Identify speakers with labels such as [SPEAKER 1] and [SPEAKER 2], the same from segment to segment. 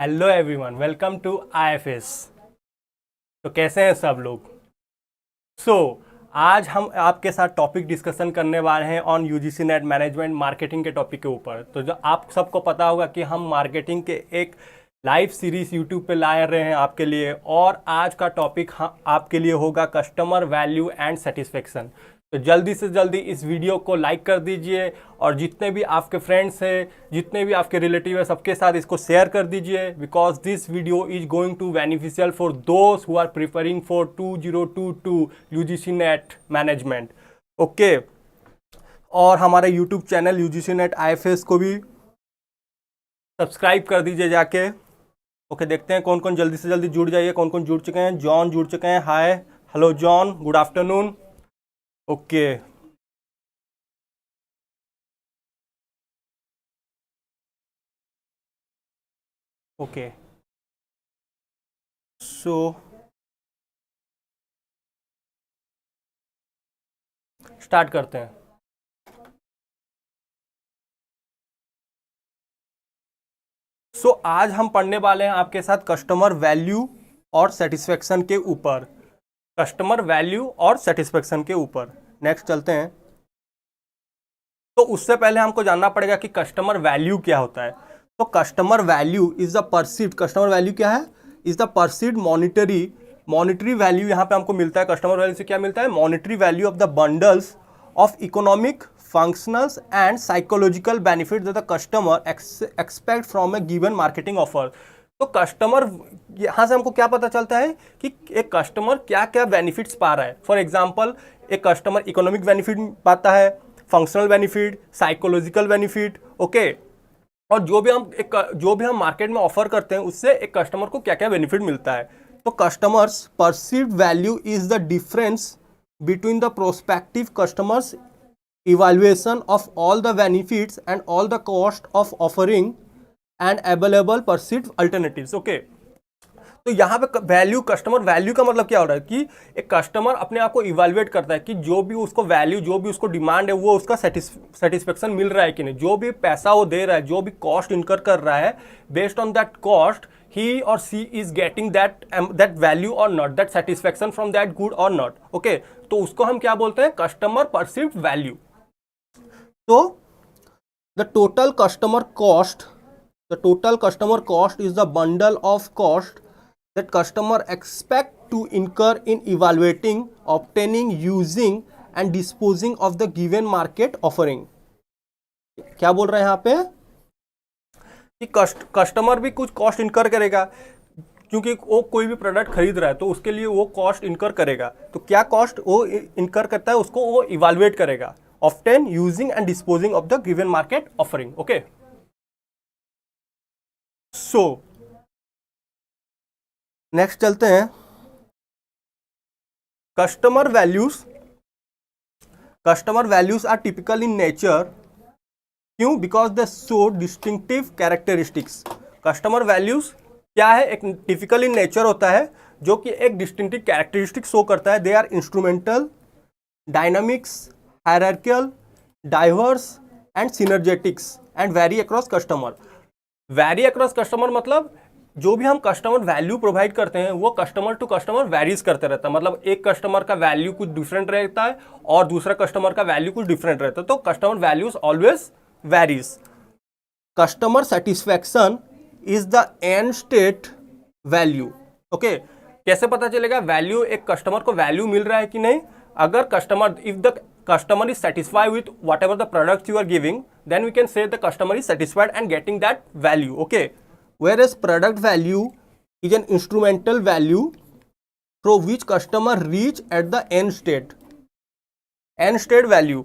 [SPEAKER 1] Hello everyone, welcome to IFS. तो कैसे हैं सब लोग? आज हम आपके साथ टॉपिक डिस्कशन करने वाले हैं on UGC NET management marketing के टॉपिक के ऊपर। तो जो आप सबको पता होगा कि हम मार्केटिंग के एक लाइव सीरीज यूट्यूब पे ला रहे हैं आपके लिए, और आज का टॉपिक आपके लिए होगा कस्टमर वैल्यू एंड सेटिस्फेक्शन। तो जल्दी से जल्दी इस वीडियो को लाइक कर दीजिए, और जितने भी आपके फ्रेंड्स हैं, जितने भी आपके रिलेटिव हैं, सबके साथ इसको शेयर कर दीजिए, because this video is going to beneficial for those who are preparing for 2022 UGC NET management. Okay, और हमारे YouTube channel UGC NET IFS को भी सब्सक्राइब कर दीजिए जाके। ओके, देखते हैं कौन कौन जल्दी से जल्दी जुड़ जाइए। कौन कौन जुड़ चुके हैं? जॉन जुड़ चुके हैं। Hi, hello John, good afternoon. Okay, okay, so start करते हैं। आज हम पढ़ने वाले हैं आपके साथ कस्टमर वैल्यू और सेटिस्फेक्शन के ऊपर। कस्टमर वैल्यू और सेटिस्फेक्शन के ऊपर नेक्स्ट चलते हैं। तो उससे पहले हमको जानना पड़ेगा कि कस्टमर वैल्यू क्या होता है। तो customer value is the perceived, customer value क्या है? Is the perceived monetary value. यहाँ पे हमको मिलता है, कस्टमर वैल्यू से क्या मिलता है? Monetary value of the bundles of economic, functionals and psychological benefit that the customer expect from A given marketing offer. तो कस्टमर, यहाँ से हमको क्या पता चलता है कि एक कस्टमर क्या क्या बेनिफिट्स पा रहा है। फॉर एग्जाम्पल, एक कस्टमर इकोनॉमिक बेनिफिट पाता है, functional benefit, psychological benefit. Okay, और जो भी हम मार्केट में ऑफर करते हैं उससे एक कस्टमर को क्या क्या बेनिफिट मिलता है। तो customers perceived value is the difference between the prospective customers evaluation of all the benefits and all the cost of offering and available perceived alternatives. Okay, तो यहाँ पे वैल्यू, कस्टमर वैल्यू का मतलब क्या हो रहा है कि एक कस्टमर अपने आप को इवैल्यूएट करता है कि जो भी उसको वैल्यू, जो भी उसको डिमांड है, वो उसका सेटिस्फेक्शन मिल रहा है कि नहीं। जो भी पैसा वो दे रहा है, जो भी कॉस्ट इनकर कर रहा है, based on that cost he और she is getting that value or not, that satisfaction from that good or not. Okay, तो उसको हम क्या बोलते हैं? Customer perceived value. तो the total customer cost is the bundle of cost that customer expect to incur in evaluating, obtaining, using and disposing of the given market offering। क्या बोल रहे हैं यहाँ पे कि कस्टमर भी कुछ कॉस्ट इनकर करेगा, क्योंकि वो कोई भी प्रोडक्ट खरीद रहा है तो उसके लिए वो कॉस्ट इनकर करेगा। तो क्या कॉस्ट वो इनकर करता है, उसको वो इवैल्यूएट करेगा। Obtain, using and disposing of the given market offering. Okay, so next चलते हैं। Customer values are typical in nature. क्यों? Because they show distinctive characteristics. Customer values क्या है? एक टिपिकल इन नेचर होता है जो कि एक डिस्टिंक्टिव कैरेक्टरिस्टिक शो करता है। They are instrumental, dynamics, hierarchical, diverse and synergetics and very across customer. Vary across customer मतलब जो भी हम कस्टमर वैल्यू प्रोवाइड करते हैं वो कस्टमर टू कस्टमर वैरीज करते रहता है। मतलब एक कस्टमर का वैल्यू कुछ डिफरेंट रहता है और दूसरा कस्टमर का वैल्यू कुछ डिफरेंट रहता है। तो customer values always varies. Customer satisfaction is the end state value. Okay, कैसे पता चलेगा वैल्यू, एक कस्टमर को वैल्यू मिल रहा है कि नहीं? अगर customer, if the customer is satisfied with whatever the products you are giving, then we can say the customer is satisfied and getting that value. Okay, whereas product value is an instrumental value through which customer reach at the end state value।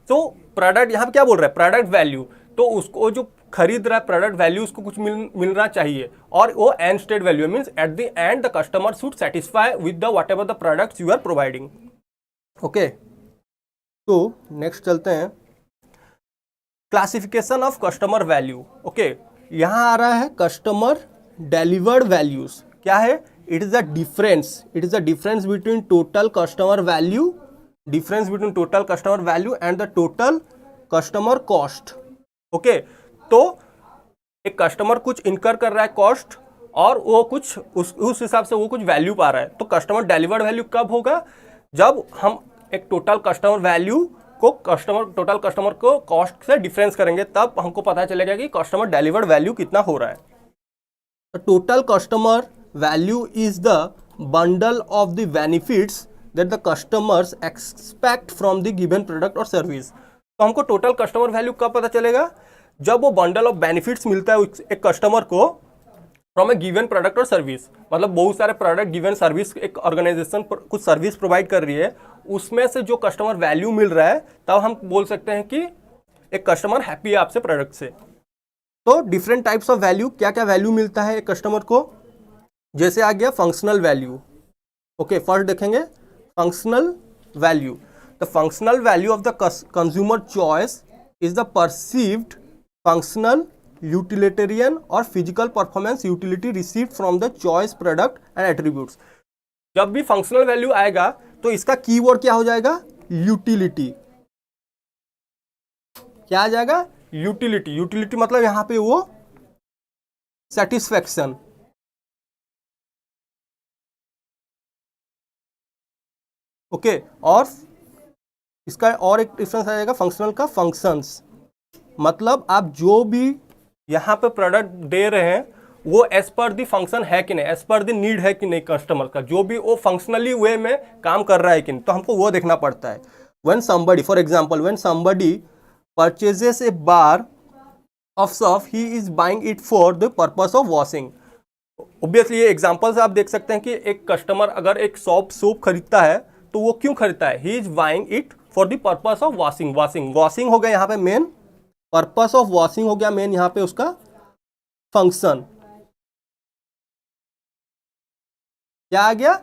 [SPEAKER 1] तो product यहाँ पे क्या बोल रहा है? Product value. तो उसको जो खरीद रहा है प्रोडक्ट वैल्यू, उसको कुछ मिलना चाहिए, और वो end state value means at the end the customer should satisfy with the whatever the products you are providing. Okay, तो नेक्स्ट चलते हैं। Classification of customer value. Okay, यहां आ रहा है कस्टमर डिलीवर्ड वैल्यूज। क्या है? It is the difference between total customer value and the total customer cost. Okay, तो एक कस्टमर कुछ इनकर कर रहा है कॉस्ट और वो कुछ उस हिसाब से वो कुछ वैल्यू पा रहा है, तो कस्टमर डिलीवर्ड वैल्यू कब होगा, जब हम एक टोटल कस्टमर वैल्यू को टोटल कस्टमर को कॉस्ट से डिफरेंस करेंगे, तब हमको पता चलेगा कि कस्टमर डिलीवर्ड वैल्यू कितना हो रहा है। Total customer value is the bundle of the benefits that the customers expect from the given product और सर्विस। तो हमको टोटल कस्टमर वैल्यू कब पता चलेगा, जब वो बंडल ऑफ बेनिफिट्स मिलता है एक कस्टमर को फ्रॉम ए गिवन प्रोडक्ट और सर्विस। मतलब बहुत सारे प्रोडक्ट गिवन सर्विस, एक ऑर्गेनाइजेशन कुछ सर्विस प्रोवाइड कर रही है, उसमें से जो कस्टमर वैल्यू मिल रहा है, तब हम बोल सकते हैं कि एक कस्टमर हैप्पी है आपसे प्रोडक्ट से। तो डिफरेंट टाइप्स ऑफ वैल्यू, क्या क्या वैल्यू मिलता है एक कस्टमर को, जैसे आ गया फंक्शनल वैल्यू। ओके, फर्स्ट देखेंगे functional value. The functional value of the consumer choice is the perceived functional, utilitarian or physical performance utility received from the choice product and attributes. जब भी फंक्शनल वैल्यू आएगा तो इसका keyword क्या हो जाएगा, utility. क्या आ जाएगा, यूटिलिटी। यूटिलिटी मतलब यहां पे वो सेटिस्फैक्शन। ओके, और इसका और एक डिफरेंस आ जाएगा फंक्शनल का, फंक्शंस। मतलब आप जो भी यहाँ पे प्रोडक्ट दे रहे हैं वो एज पर दी फंक्शन है कि नहीं, एज पर दी नीड है कि नहीं कस्टमर का, जो भी वो फंक्शनली वे में काम कर रहा है कि नहीं, तो हमको वो देखना पड़ता है। When somebody, for example, when somebody purchases A bar of soap, he is buying it for the purpose of washing. Obviously ये एग्जांपल से आप देख सकते हैं कि एक कस्टमर अगर एक सोप खरीदता है तो वो क्यों खरीदता है, he is buying it for the purpose of washing. Washing हो गया यहाँ पे मेन, पर्पस ऑफ वॉशिंग हो गया मेन यहां पे उसका फंक्शन। क्या आ गया,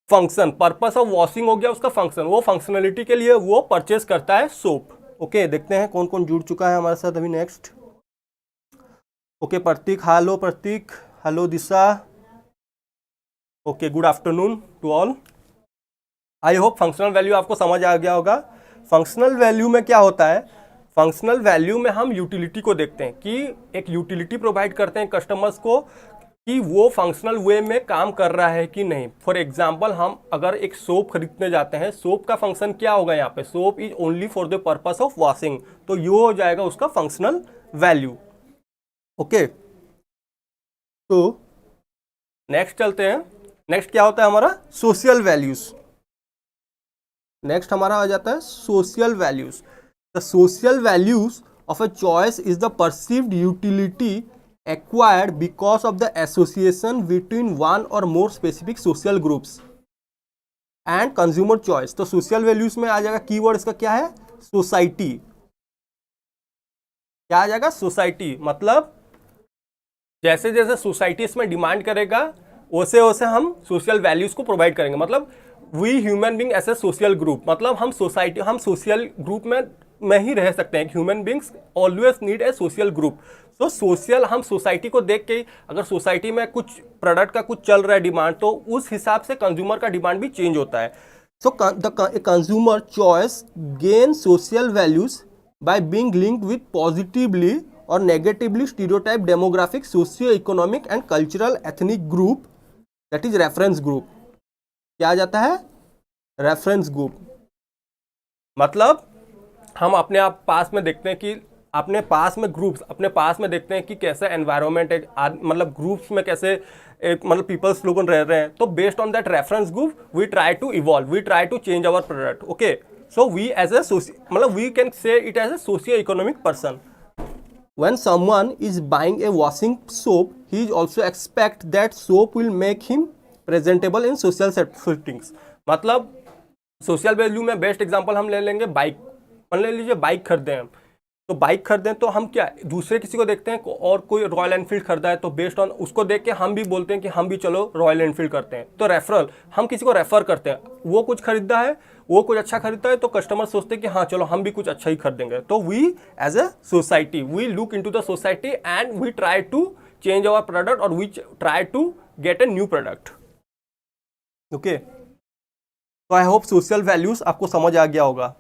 [SPEAKER 1] फंक्शन। पर्पस ऑफ वॉशिंग हो गया उसका फंक्शन, वो फंक्शनलिटी के लिए वो परचेज करता है सोप। ओके, देखते हैं कौन कौन जुड़ चुका है हमारे साथ अभी next. Okay, Prateek, hello Prateek, hello Disha. Okay, good afternoon to all. I hope functional value आपको समझ आ गया होगा। फंक्शनल वैल्यू में क्या होता है, फंक्शनल वैल्यू में हम यूटिलिटी को देखते हैं कि एक यूटिलिटी प्रोवाइड करते हैं कस्टमर्स को कि वो फंक्शनल वे में काम कर रहा है कि नहीं। फॉर एग्जांपल, हम अगर एक सोप खरीदने जाते हैं, सोप का फंक्शन क्या होगा यहाँ पे, soap is only for the purpose of washing, तो ये हो जाएगा उसका फंक्शनल वैल्यू। ओके, तो नेक्स्ट चलते हैं। नेक्स्ट क्या होता है हमारा, सोशल वैल्यूज। नेक्स्ट हमारा आ जाता है social values. The social values of a choice is the perceived utility acquired because of the association between one or more specific social groups and consumer choice। तो social values में आ जाएगा keyword इसका क्या है, society. क्या आ जाएगा, society. मतलब जैसे जैसे सोसाइटी इसमें डिमांड करेगा वैसे वैसे हम सोशल वैल्यूज को प्रोवाइड करेंगे। मतलब we human being as a social group, मतलब हम सोसाइटी, हम सोशल ग्रुप में ही रह सकते हैं। Human beings always need a social group. तो सोशल, हम सोसाइटी को देख के, अगर सोसाइटी में कुछ प्रोडक्ट का कुछ चल रहा है डिमांड, तो उस हिसाब से कंज्यूमर का डिमांड भी चेंज होता है। So the consumer choice gain social values by being linked with positively और negatively stereotype demographic, socio economic and cultural ethnic group, that is reference group. क्या आ जाता है, रेफरेंस ग्रुप। मतलब हम अपने आप पास में देखते हैं कि अपने पास में ग्रुप्स, अपने पास में देखते हैं कि कैसे एनवायरनमेंट है, मतलब ग्रुप्स में कैसे एक मतलब पीपल्स लोग रह रहे हैं, तो based on that reference group we try to evolve, we try to change our product. Okay, so we as a मतलब we can say it as a socio economic person. When someone is buying a washing soap, he is also expect that soap will make him presentable in social settings। मतलब social value में best example हम ले लेंगे bike. मान लीजिए bike खरीदे हैं, तो बाइक खरीदें तो हम क्या दूसरे किसी को देखते हैं, और कोई रॉयल एनफील्ड खरीदा है तो बेस्ड ऑन उसको देख के हम भी बोलते हैं कि हम भी चलो रॉयल एनफील्ड करते हैं। तो रेफरल, हम किसी को रेफर करते हैं, वो कुछ खरीदा है, वो कुछ अच्छा खरीदता है, तो कस्टमर सोचते हैं कि हाँ चलो हम भी कुछ अच्छा ही खरीदेंगे। तो we as a society we look into the society and we try to change our product और we try to get a new product. Okay, तो आई होप सोशल वैल्यूज आपको समझ आ गया होगा।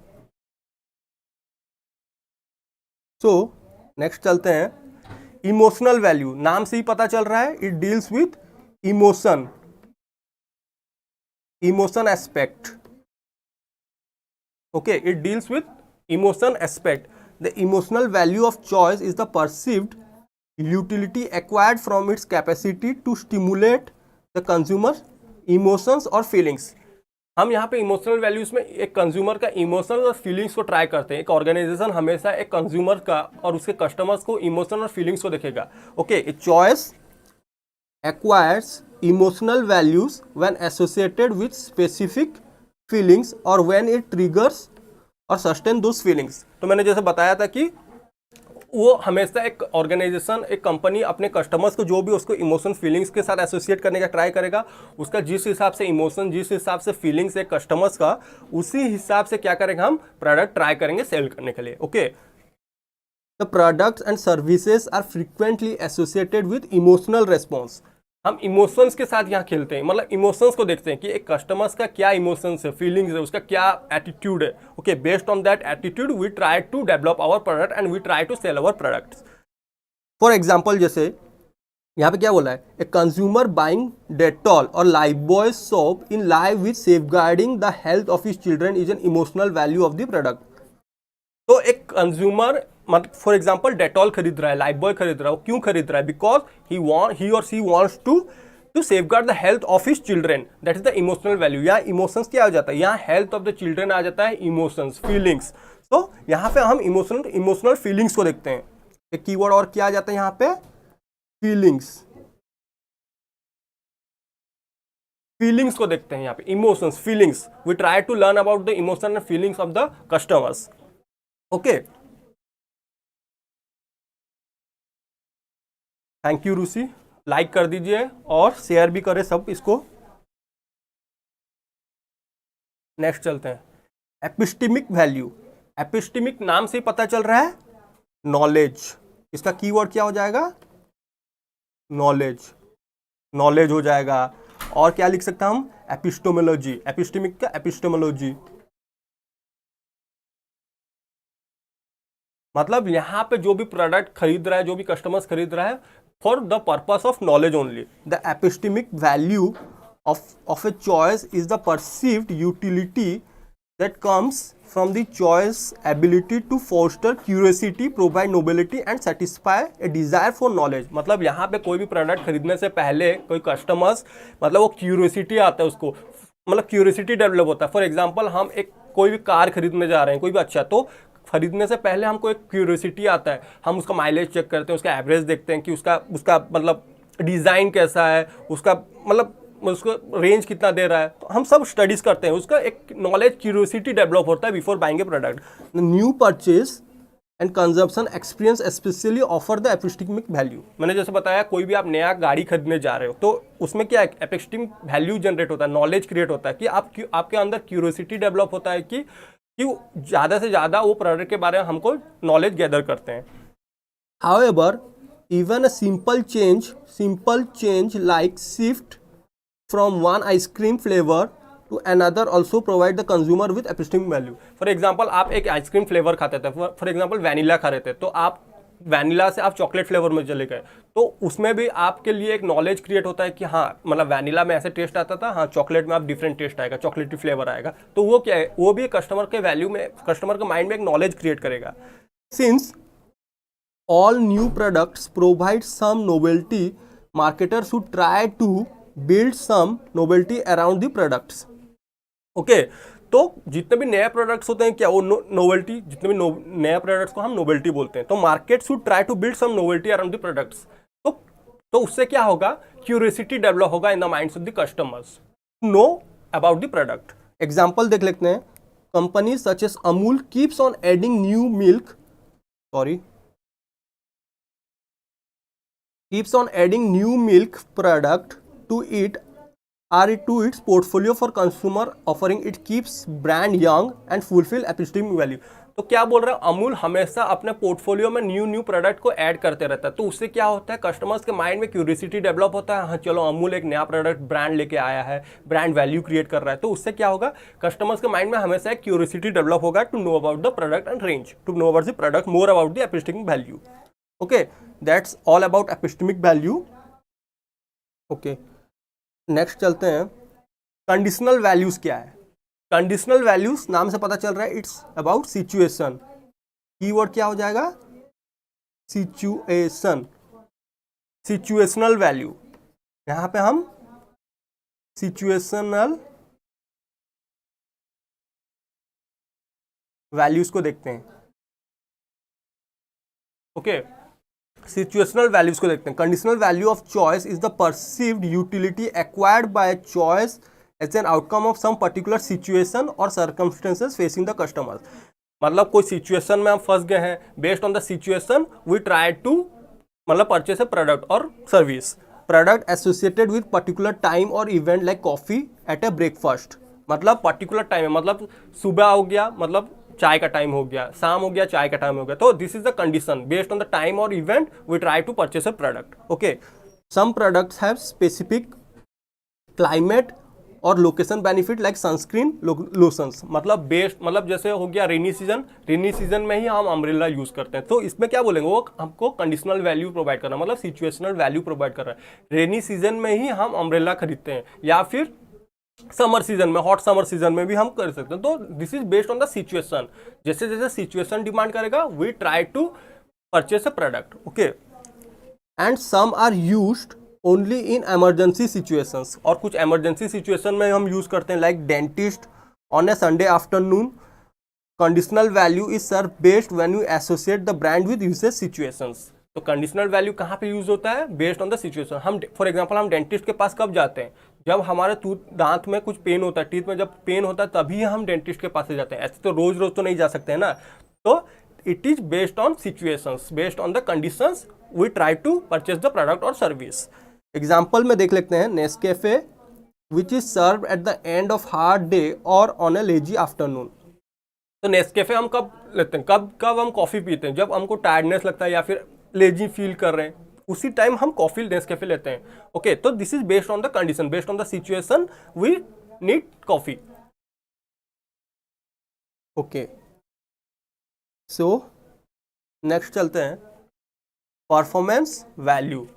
[SPEAKER 1] सो नेक्स्ट चलते हैं, इमोशनल वैल्यू, नाम से ही पता चल रहा है, it deals with emotion, emotion aspect. Okay, it deals with emotion aspect. The emotional value of choice is the perceived utility acquired from its capacity to stimulate the consumer's emotions or feelings. हम यहाँ पे emotional values में एक consumer का emotional और feelings को try करते हैं. एक ऑर्गेनाइजेशन हमेशा एक कंज्यूमर का और उसके कस्टमर्स को इमोशन और फीलिंग्स को देखेगा. Okay, a choice acquires emotional values when associated with specific feelings और व्हेन इट ट्रिगर्स और सस्टेन दोस फीलिंग्स. तो मैंने जैसे बताया था कि वो हमेशा एक ऑर्गेनाइजेशन, एक कंपनी अपने कस्टमर्स को जो भी उसको इमोशन फीलिंग्स के साथ एसोसिएट करने का ट्राई करेगा, उसका जिस हिसाब से इमोशन, जिस हिसाब से फीलिंग्स है कस्टमर्स का, उसी हिसाब से क्या करेंगे, हम प्रोडक्ट ट्राई करेंगे सेल करने के लिए. Okay, the products and services are frequently associated with emotional response. हम इमोशंस के साथ यहाँ खेलते हैं, मतलब इमोशंस को देखते हैं कि एक कस्टमर्स का क्या इमोशंस है, फीलिंग्स है, उसका क्या एटीट्यूड है. Okay, based on that attitude we try to develop our product and we try to sell our products. For example, जैसे यहाँ पे क्या बोला है, ए कंज्यूमर बाइंग डेटॉल और Lifebuoy soap in live with safeguarding the health of his children is an emotional value of the product. तो एक consumer मतलब फॉर एग्जाम्पल डेटॉल खरीद रहा है, लाइफ बॉय खरीद रहा है, वो क्यों खरीद रहा है? बिकॉज ही और she wants to safeguard the health of his children. That is the emotional value. यहाँ इमोशंस क्या आ जाता है, यहाँ हेल्थ ऑफ द चिल्ड्रन आ जाता है, इमोशंस, फीलिंग्स. तो यहाँ पे हम इमोशनल फीलिंग्स को देखते हैं. एक कीवर्ड और क्या आ जाता है यहाँ पे, फीलिंग्स. फीलिंग्स को देखते हैं यहाँ पे, emotions, feelings. We try to learn about the emotion and feelings of the customers. Okay, thank you रूसी. लाइक कर दीजिए और शेयर भी करें सब इसको. नेक्स्ट चलते हैं, एपिस्टेमिक वैल्यू. एपिस्टेमिक नाम से पता चल रहा है नॉलेज. इसका कीवर्ड क्या हो जाएगा, नॉलेज. नॉलेज हो जाएगा. और क्या लिख सकते हैं हम, एपिस्टोमोलॉजी. एपिस्टेमिक का एपिस्टोमोलॉजी मतलब यहाँ पे जो भी प्रोडक्ट खरीद रहा है, जो भी कस्टमर्स खरीद रहा है, for the purpose of knowledge only. The epistemic value of a choice is the perceived utility that comes from the choice ability to foster curiosity, provide novelty and satisfy a desire for knowledge. मतलब यहाँ पे कोई भी product खरीदने से पहले कोई customers, मतलब वो क्यूरियोसिटी आता है उसको, मतलब क्यूरियोसिटी डेवलप होता है. फॉर एग्जाम्पल, हम एक कोई भी कार खरीदने जा रहे हैं, कोई भी अच्छा, तो खरीदने से पहले हमको एक क्यूरियोसिटी आता है. हम उसका माइलेज चेक करते हैं, उसका एवरेज देखते हैं कि उसका मतलब डिज़ाइन कैसा है, उसका मतलब उसको रेंज कितना दे रहा है. तो हम सब स्टडीज़ करते हैं, उसका एक नॉलेज, क्यूरियोसिटी डेवलप होता है before buying A product. New purchase and consumption experience specially offer the epistemic value. मैंने जैसे बताया, कोई भी आप नया गाड़ी खरीदने जा रहे हो तो उसमें क्या है, एपिस्टेमिक वैल्यू जनरेट होता है, नॉलेज क्रिएट होता है कि आपके अंदर क्यूरियोसिटी डेवलप होता है कि ज़्यादा से ज़्यादा वो प्रोडक्ट के बारे में हमको नॉलेज गैदर करते हैं. However, even a simple change like shift from one ice cream flavour to another also provide the consumer with epistemic value. For example, आप एक आइसक्रीम फ्लेवर खाते थे, फॉर एग्जाम्पल वैनिला खा रहे थे, तो आप वैनिला से आप चॉकलेट फ्लेवर में चले गए, तो उसमें भी आपके लिए एक नॉलेज क्रिएट होता है कि हाँ, मतलब वैनिला में ऐसे टेस्ट आता था, हाँ चॉकलेट में आप डिफरेंट टेस्ट आएगा, चॉकलेटी फ्लेवर आएगा. तो वो क्या है, वो भी कस्टमर के वैल्यू में, कस्टमर के माइंड में एक नॉलेज क्रिएट करेगा. Since all new products provide some novelty, marketers should try to build some novelty around the products. Okay, तो जितने भी नए प्रोडक्ट्स होते हैं, क्या वो नोवेल्टी, जितने भी नए प्रोडक्ट्स को हम नोवेल्टी बोलते हैं. तो market should try to build some novelty around the products. तो उससे क्या होगा, क्यूरियोसिटी डेवलप होगा in the minds of the customers, know about the product. Example देख लेते हैं. Company such as Amul keeps on adding new milk, keeps on adding new milk product to its portfolio for consumer offering. It keeps brand young and fulfill epistemic value. तो क्या बोल रहा है, अमूल हमेशा अपने पोर्टफोलियो में न्यू प्रोडक्ट को add करते रहता है. तो उससे क्या होता है, कस्टमर्स के माइंड में क्यूरियोसिटी डेवलप होता है, हाँ चलो अमूल एक नया प्रोडक्ट ब्रांड लेके आया है, ब्रांड वैल्यू क्रिएट कर रहा है. तो उससे क्या होगा, कस्टमर्स के माइंड में हमेशा एक क्यूरियोसिटी डेवलप होगा to know about the product and range, to know about the product, more about the epistemic value. Okay, that's all about epistemic value. Okay, next चलते हैं, कंडीशनल वैल्यूज क्या है। Conditional values नाम से पता चल रहा है, इट्स अबाउट सिचुएशन। कीवर्ड क्या हो जाएगा, सिचुएशन, सिचुएशनल वैल्यू। यहां पे हम सिचुएशनल वैल्यूज को देखते हैं। ओके, सिचुएशनल वैल्यूज को देखते हैं। Conditional value of choice is the perceived utility acquired by choice as an outcome of some particular situation और सर्कमस्टेंसेस फेसिंग द कस्टमर। मतलब कोई सिचुएशन में हम फंस गए हैं, based on the situation we try to मतलब परचेस ए प्रोडक्ट और service. Product associated with particular time और event like coffee at a breakfast. मतलब पर्टिकुलर टाइम है, मतलब सुबह हो गया मतलब चाय का टाइम हो गया, शाम हो गया चाय का टाइम हो गया, तो this is the condition based on the time और event we try to purchase a product. Okay, some products have specific climate और location benefit like sunscreen, lotions. मतलब बेस्ट, मतलब जैसे हो गया रेनी सीजन, रेनी सीजन में ही हम umbrella use करते हैं, तो इसमें क्या बोलेंगे, वो हमको कंडीशनल वैल्यू प्रोवाइड कर रहा है, मतलब सिचुएशनल वैल्यू प्रोवाइड कर रहा है। रेनी सीजन में ही हम अम्ब्रेला खरीदते हैं, या फिर समर सीजन में, हॉट समर सीजन में भी हम कर सकते हैं। तो this is based on the situation. जैसे जैसे सिचुएशन डिमांड करेगा we try to purchase a product. Okay, and some are used only in emergency situations. और कुछ एमरजेंसी सिचुएशन में हम यूज करते हैं, like dentist on a Sunday afternoon. Conditional value is serve based when you associate the brand with usage situations. तो conditional value कहाँ पे use होता है, बेस्ड ऑन द सिचुएशन। हम फॉर एग्जांपल हम डेंटिस्ट के पास कब जाते हैं, जब हमारे दांत में कुछ पेन होता है, टीथ में जब पेन होता है तभी हम डेंटिस्ट के पास से जाते हैं, ऐसे तो रोज रोज तो नहीं जा सकते हैं ना। तो it is based on situations, based on the conditions we try to purchase the product और सर्विस। एग्जाम्पल में देख लेते हैं, Nescafe which is serve at the end of hard day और ऑन ए लेजी आफ्टरनून। तो Nescafe हम कब लेते हैं, कब कब हम कॉफ़ी पीते हैं, जब हमको टायर्डनेस लगता है या फिर लेजी फील कर रहे हैं, उसी टाइम हम कॉफ़ी नेस्कैफे लेते हैं। ओके, तो this is based on the condition, based on the situation we need coffee. Okay, so next चलते हैं, performance value.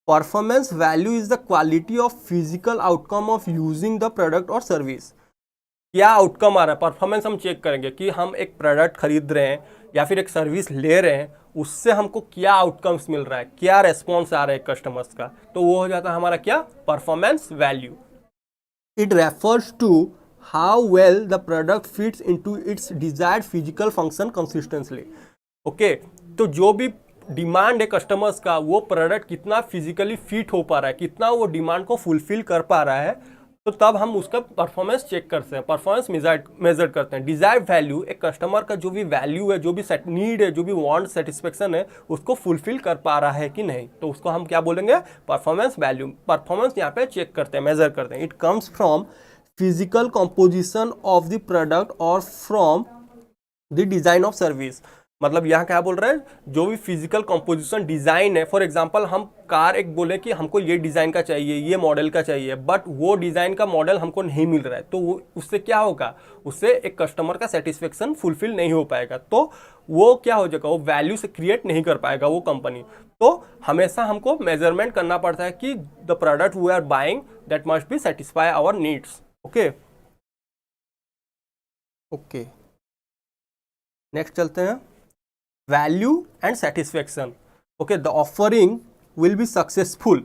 [SPEAKER 1] Performance value is the quality of physical outcome of using the product और service. क्या outcome आ रहा है, performance हम check करेंगे कि हम एक प्रोडक्ट खरीद रहे हैं या फिर एक सर्विस ले रहे हैं, उससे हमको क्या आउटकम्स मिल रहा है, क्या रेस्पॉन्स आ रहा है कस्टमर्स का, तो वो हो जाता है हमारा क्या, performance value. It refers to how well the product fits into its desired physical function consistently. Okay, तो जो भी डिमांड है कस्टमर्स का, वो प्रोडक्ट कितना फिजिकली फिट हो पा रहा है, कितना वो डिमांड को फुलफिल कर पा रहा है, तो तब हम उसका परफॉर्मेंस चेक करते हैं, परफॉर्मेंस मेजर करते हैं। डिजायर्ड वैल्यू, एक कस्टमर का जो भी वैल्यू है, जो भी नीड है, जो भी वांट सेटिस्फेक्शन है, उसको फुलफिल कर पा रहा है कि नहीं, तो उसको हम क्या बोलेंगे, परफॉर्मेंस वैल्यू। परफॉर्मेंस यहाँ पे चेक करते हैं, मेजर करते हैं। It comes from physical composition of the product और from the design of service. मतलब यहाँ क्या बोल रहे हैं, जो भी फिजिकल कंपोजिशन डिजाइन है, फॉर एग्जांपल हम कार एक बोले कि हमको ये डिजाइन का चाहिए, ये मॉडल का चाहिए, बट वो डिजाइन का मॉडल हमको नहीं मिल रहा है, तो वो उससे क्या होगा, उससे एक कस्टमर का सेटिस्फेक्शन फुलफिल नहीं हो पाएगा, तो वो क्या हो जाएगा, वो वैल्यू से क्रिएट नहीं कर पाएगा वो कंपनी। तो हमेशा हमको मेजरमेंट करना पड़ता है कि the product we are buying that must be satisfy our needs. Okay, okay, next चलते हैं, value and satisfaction. Okay, the offering will be successful.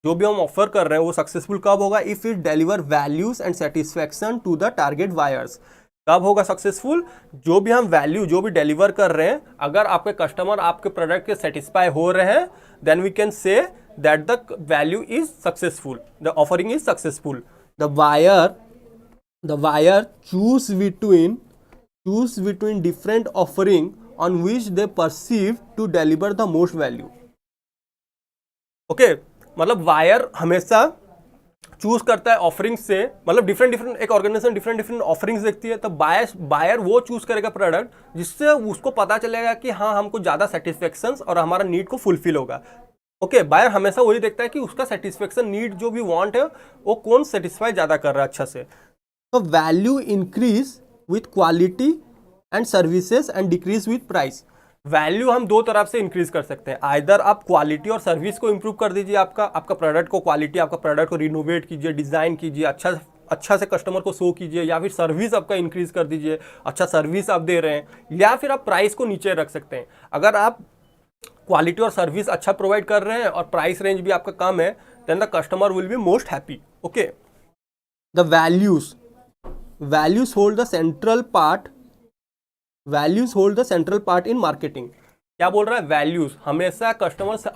[SPEAKER 1] जो भी हम ऑफर कर रहे हैं वो सक्सेसफुल कब होगा, if it deliver values and satisfaction to the target buyers. कब होगा सक्सेसफुल, जो भी हम वैल्यू जो भी डिलीवर कर रहे हैं, अगर आपके कस्टमर आपके प्रोडक्ट के सेटिस्फाई हो रहे हैं, then we can say that the value is successful, the offering is successful. The buyer choose between different offering on which they perceive to deliver the most value. Okay, मतलब wire हमेशा choose करता है offering से, मतलब different एक organisation different offerings देखती है, तो बायर वो चूज करेगा प्रोडक्ट जिससे उसको पता चलेगा कि हाँ हमको ज़्यादा सेटिस्फेक्शन और हमारा नीड को फुलफिल होगा। ओके, बायर हमेशा वही देखता है कि उसका सेटिस्फेक्शन नीड जो भी वांट है वो कौन सेटिस्फाई ज़्यादा कर रहा है अच्छा से। तो value increase with quality and services and decrease with price. Value हम दो तरफ से इंक्रीज कर सकते हैं, आइदर आप क्वालिटी और सर्विस को इंप्रूव कर दीजिए, आपका प्रोडक्ट को क्वालिटी, आपका प्रोडक्ट को रिनोवेट कीजिए, डिज़ाइन कीजिए, अच्छा से कस्टमर को शो कीजिए, या फिर सर्विस आपका इंक्रीज कर दीजिए, अच्छा सर्विस आप दे रहे हैं, या फिर आप प्राइस को नीचे रख सकते हैं। अगर आप क्वालिटी और सर्विस अच्छा प्रोवाइड कर रहे हैं और प्राइस रेंज भी आपका कम है, then the customer will be most happy. Okay, the values hold the central part in marketing. क्या बोल रहा है? वैल्यूज, हमेशा कस्टमर से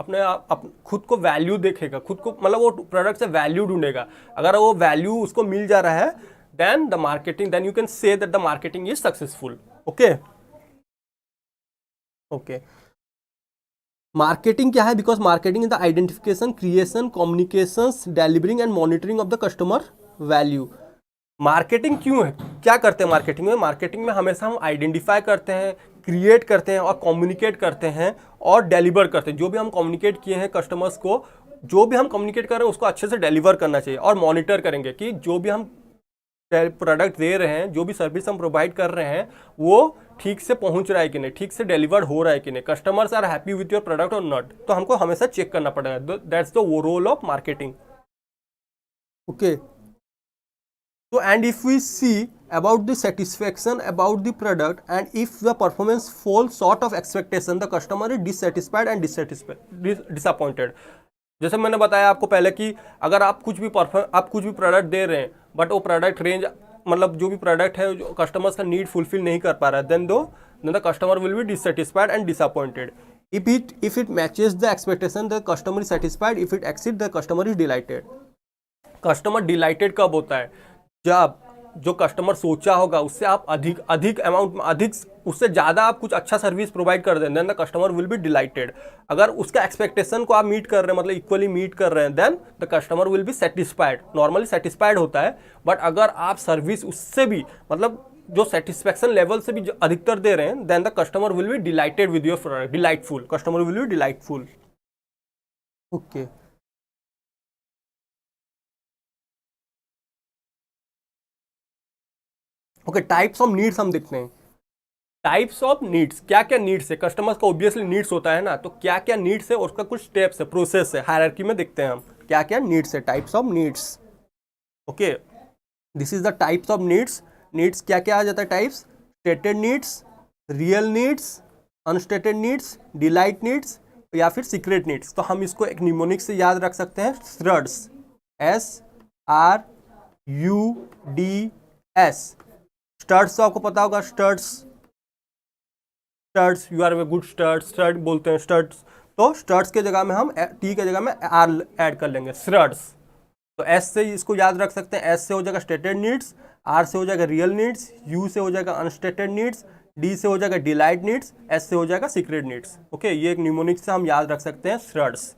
[SPEAKER 1] खुद को वैल्यू देखेगा, खुद को मतलब वो प्रोडक्ट से वैल्यू ढूंढेगा। अगर वो वैल्यू उसको मिल जा रहा है, then you can say that the marketing is successful. Okay, marketing क्या है? Because marketing is the identification, creation, communications, delivering and monitoring of the customer value. Marketing क्यों है? क्या करते हैं मार्केटिंग में? मार्केटिंग में हमेशा हम आइडेंटिफाई करते हैं, क्रिएट करते हैं और कम्युनिकेट करते हैं और डिलीवर करते हैं। जो भी हम कम्युनिकेट किए हैं कस्टमर्स को, जो भी हम कम्युनिकेट कर रहे हैं उसको अच्छे से डिलीवर करना चाहिए, और मॉनिटर करेंगे कि जो भी हम प्रोडक्ट दे रहे हैं, जो भी सर्विस हम प्रोवाइड कर रहे हैं, वो ठीक से पहुंच रहा है कि नहीं, ठीक से डिलीवर हो रहा है कि नहीं, customers are happy with your product और नॉट। तो हमको हमेशा चेक करना पड़ेगा। That's the role of marketing. Okay, so and if we see about the satisfaction about the product, and if the performance falls short of expectation, the customer is dissatisfied and disappointed. जैसे मैंने बताया आपको पहले कि अगर आप कुछ भी प्रोडक्ट दे रहे हैं बट वो प्रोडक्ट रेंज, मतलब जो भी प्रोडक्ट है जो कस्टमर्स का नीड फुलफिल नहीं कर पा रहा है, then the customer will be dissatisfied and disappointed. If it matches the expectation, the customer is satisfied. If it exceeds, the customer is delighted. Customer dilated कब होता है? जब जो कस्टमर सोचा होगा उससे आप अधिक अमाउंट में, उससे ज़्यादा आप कुछ अच्छा सर्विस प्रोवाइड कर दें, then the customer will be delighted. अगर उसका एक्सपेक्टेशन को आप मीट कर रहे हैं, मतलब इक्वली मीट कर रहे हैं, then the customer will be satisfied. Normally satisfied होता है, बट अगर आप सर्विस उससे भी, मतलब जो सेटिस्फैक्शन लेवल से भी अधिकतर दे रहे हैं, then the customer will be delighted with your product. Delightful, customer will be delightful. Okay, okay, types of needs हम देखते हैं. टाइप्स ऑफ नीड्स, क्या क्या नीड्स है कस्टमर्स का? ऑब्वियसली नीड्स होता है ना, तो क्या क्या नीड्स है और उसका कुछ स्टेप्स है, प्रोसेस है, हायरार्की में देखते हैं हम क्या क्या नीड्स है. Types of needs. Okay, this is the types of needs. Needs क्या क्या आ जाता है types? Stated needs, real needs, unstated needs, delight needs, या फिर सीक्रेट नीड्स. तो हम इसको एक निमोनिक से याद रख सकते हैं, SRUDS, SRUDS. स्टड्स तो आपको पता होगा, studs, you are a good stud बोलते हैं स्टड्स. तो स्टड्स के जगह में हम टी के जगह में आर ऐड कर लेंगे, SRUDS. तो एस से इसको याद रख सकते हैं. एस से हो जाएगा स्टेटेड नीड्स, आर से हो जाएगा रियल नीड्स, यू से हो जाएगा अनस्टेटेड नीड्स, डी से हो जाएगा डिलाइट नीड्स, एस से हो जाएगा सीक्रेट नीड्स. ओके, ये एक निमोनिक से हम याद रख सकते हैं, SRUDS.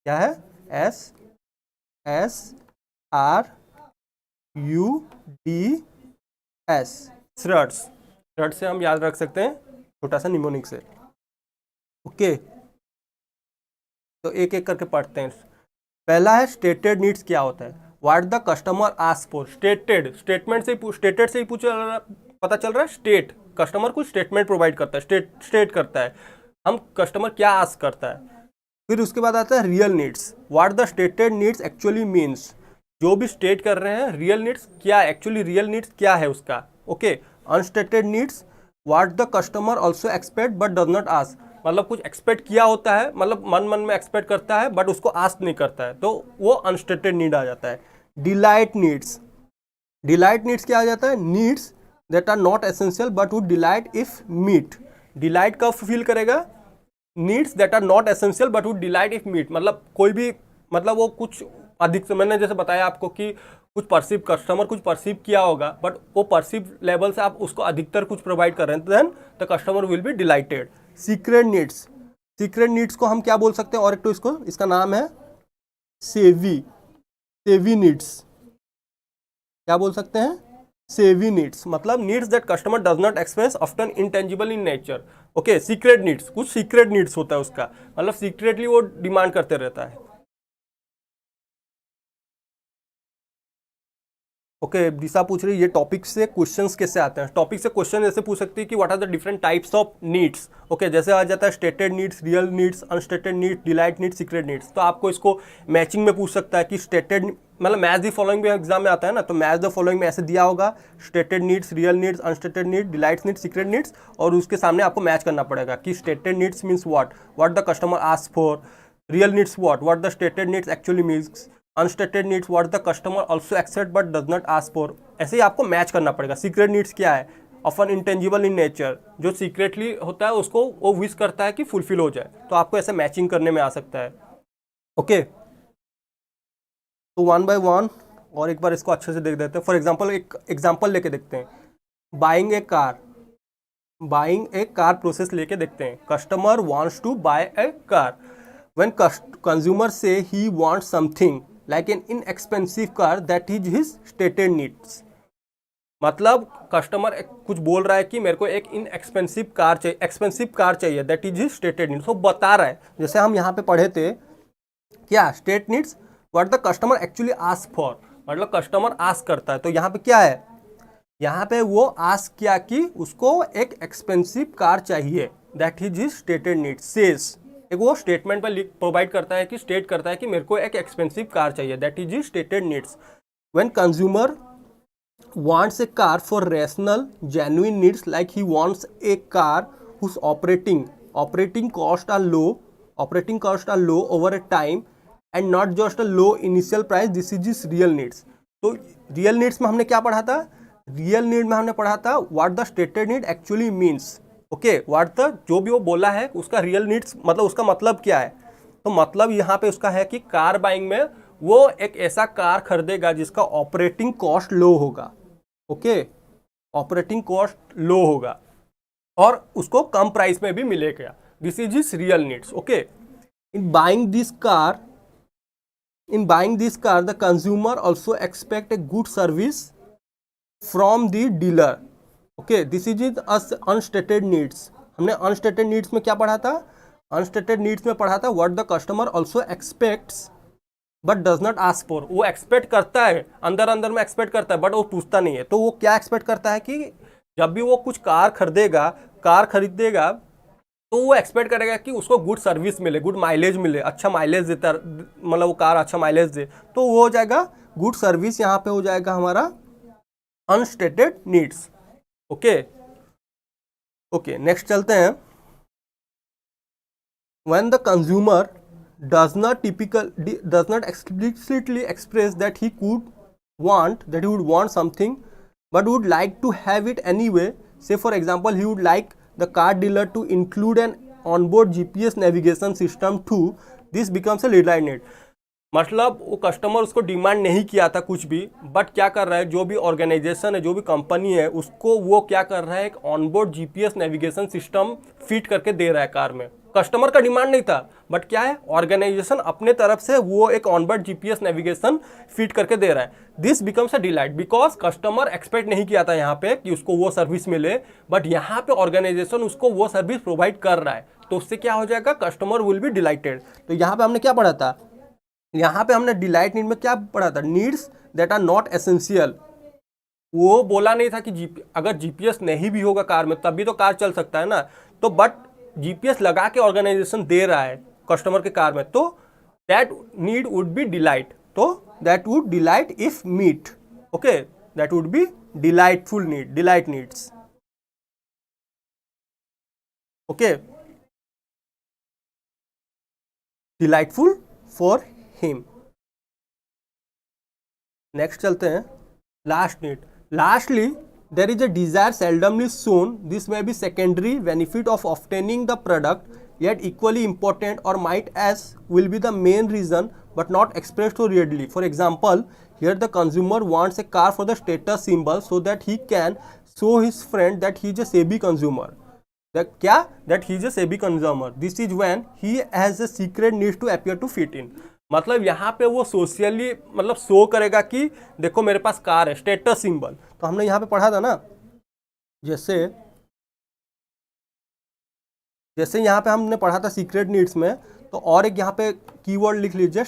[SPEAKER 1] क्या है? SRUDS, SRUDS से हम याद रख सकते हैं, छोटा सा निमोनिक से. ओके, तो एक एक करके पढ़ते हैं. पहला है स्टेटेड नीड्स. क्या होता है? What the customer ask for. Stated, statement से ही पता चल रहा है. स्टेट, कस्टमर कुछ स्टेटमेंट प्रोवाइड करता है, स्टेट करता है हम कस्टमर क्या आस्क करता है. फिर उसके बाद आता है real needs. What the stated needs actually means. जो भी स्टेट कर रहे हैं, रियल नीड्स क्या एक्चुअली, रियल नीड्स क्या है उसका. Okay, unstated needs, what the customer also expect but does not ask. मतलब कुछ एक्सपेक्ट किया होता है, मतलब मन में एक्सपेक्ट करता है बट उसको आस्क नहीं करता है, तो वो अनस्टेटेड नीड आ जाता है. Delight needs. डिलाइट नीड्स क्या आ जाता है? Needs that are not essential but would delight if meet. Delight कब फील करेगा? Needs that are not essential but would delight if meet. मतलब कोई भी, मतलब वो कुछ अधिक से, मैंने जैसे बताया आपको कि कुछ कस्टमर कुछ परसीव किया होगा, बट वो परसीव लेवल से आप उसको अधिकतर कुछ प्रोवाइड कर रहे हैं, then the customer will be delighted. Secret needs. Secret needs को हम क्या बोल सकते हैं? और एक तो इसका नाम है सेवी नीड्स. क्या बोल सकते हैं? सेवी नीड्स. मतलब needs that customer does not express, often intangible in nature. Okay, secret needs, कुछ सीक्रेट नीड्स होता है उसका, मतलब सीक्रेटली वो डिमांड करते रहता है. ओके दिशा पूछ रही है ये टॉपिक से क्वेश्चंस कैसे आते हैं। टॉपिक से क्वेश्चन ऐसे पूछ सकती है कि what are the different types of needs. Okay जैसे आ जाता है stated needs, real needs, unstated needs, delight needs, secret needs. तो आपको इसको मैचिंग में पूछ सकता है कि स्टेटेड मतलब मैच द फॉलोइंग में एग्जाम में आता है ना, तो मैच द फॉलोइंग में ऐसे दिया होगा stated needs, real needs, unstated needs, delight needs, secret needs, और उसके सामने आपको मैच करना पड़ेगा कि stated needs means what the customer ask for, real needs what the stated needs actually means, unstated needs what the customer also accept but does not ask for. ऐसे ही आपको मैच करना पड़ेगा। सीक्रेट नीड्स क्या है? Often intangible in nature, जो secretly होता है उसको वो विश करता है कि फुलफिल हो जाए, तो आपको ऐसे मैचिंग करने में आ सकता है। ओके तो वन बाय वन और एक बार इसको अच्छे से देख देते हैं। फॉर एग्जाम्पल एक एग्जाम्पल लेके देखते हैं। बाइंग ए कार प्रोसेस लेके देखते हैं। Customer wants to buy a car. When consumer say he wants something like an inexpensive car that is his stated needs. मतलब कस्टमर कुछ बोल रहा है कि मेरे को एक इनएक्सपेंसिव कार चाहिए, एक्सपेंसिव कार चाहिए, that is his stated needs. वो बता रहा है, जैसे हम यहाँ पे पढ़े थे क्या, state needs what the customer actually ask for, मतलब कस्टमर आस्क करता है। तो यहाँ पे क्या है, यहाँ पे वो आस्क किया कि उसको एक एक्सपेंसिव कार चाहिए, that is his stated needs. Says एक वो स्टेटमेंट पर प्रोवाइड करता है कि स्टेट करता है कि मेरे को एक एक्सपेंसिव कार चाहिए, that is his stated needs. When consumer wants a car for rational genuine needs like he wants a car whose operating costs are low over a time and not just a low initial price, this is his real needs। तो real needs में हमने क्या पढ़ा था, real need में हमने पढ़ा था what the stated need actually means. Okay what the जो भी वो बोला है उसका रियल नीड्स मतलब उसका मतलब क्या है। तो मतलब यहाँ पे उसका है कि कार बाइंग में वो एक ऐसा कार खरीदेगा जिसका ऑपरेटिंग कॉस्ट लो होगा। ओके ऑपरेटिंग कॉस्ट लो होगा और उसको कम प्राइस में भी मिलेगा। This is his real needs. Okay in buying this car the consumer also expect a good service from the dealer. Okay this is is unstated needs. हमने unstated needs में क्या पढ़ा था, अनस्टेटेड नीड्स में पढ़ा था what the customer also aspects but does not ask for. वो expect करता है, अंदर अंदर में एक्सपेक्ट करता है बट वो पूछता नहीं है। तो वो क्या एक्सपेक्ट करता है कि जब भी वो कुछ कार खरीदेगा तो वो एक्सपेक्ट करेगा कि उसको गुड सर्विस मिले, गुड माइलेज मिले, अच्छा माइलेज देता, मतलब वो कार अच्छा माइलेज दे, तो वो हो जाएगा गुड सर्विस। यहाँ पे हो जाएगा हमारा अनस्टेटेड नीड्स। ओके नेक्स्ट चलते हैं। When the consumer does not explicitly express that he would want something but would like to have it anyway, say for example he would like the car dealer to include an onboard GPS navigation system too, this becomes a delayed need। मतलब वो customer उसको demand नहीं किया था कुछ भी, but क्या कर रहा है, जो भी ऑर्गेनाइजेशन है, जो भी कंपनी है, उसको वो क्या कर रहा है, एक onboard GPS navigation system fit करके दे रहा है कार में। कस्टमर का डिमांड नहीं था, बट क्या है, ऑर्गेनाइजेशन अपने तरफ से वो एक ऑनबोर्ड जीपीएस नेविगेशन फिट करके दे रहा है। This becomes a delight because customer expect नहीं किया था यहाँ पे कि उसको वो सर्विस मिले, बट यहाँ पे ऑर्गेनाइजेशन उसको वो सर्विस प्रोवाइड कर रहा है, तो उससे क्या हो जाएगा, कस्टमर विल बी डिलाइटेड। तो यहाँ पे हमने क्या पढ़ा था, यहाँ पे हमने डिलाइट नीड में क्या पढ़ा था, needs that are not essential. वो बोला नहीं था कि अगर जीपीएस नहीं भी होगा कार में तभी तो कार चल सकता है ना, तो बट जीपीएस लगा के ऑर्गेनाइजेशन दे रहा है कस्टमर के कार में, तो that need would be delight. तो that would delight if meet. Okay that would be delightful need, delight needs. Okay delightful for him. Next चलते हैं, last need. Lastly there is a desire seldomly shown, this may be secondary benefit of obtaining the product yet equally important or might as will be the main reason but not expressed so readily। For example, here the consumer wants a car for the status symbol so that he can show his friend that he is a savvy consumer। that he is a savvy consumer, this is when he has a secret needs to appear to fit in। मतलब यहाँ पे वो socially मतलब show करेगा कि देखो मेरे पास car है, स्टेटस सिंबल। तो हमने यहाँ पे पढ़ा था ना, जैसे यहाँ पे हमने पढ़ा था सीक्रेट नीड्स में, तो और एक यहाँ पे कीवर्ड लिख लीजिए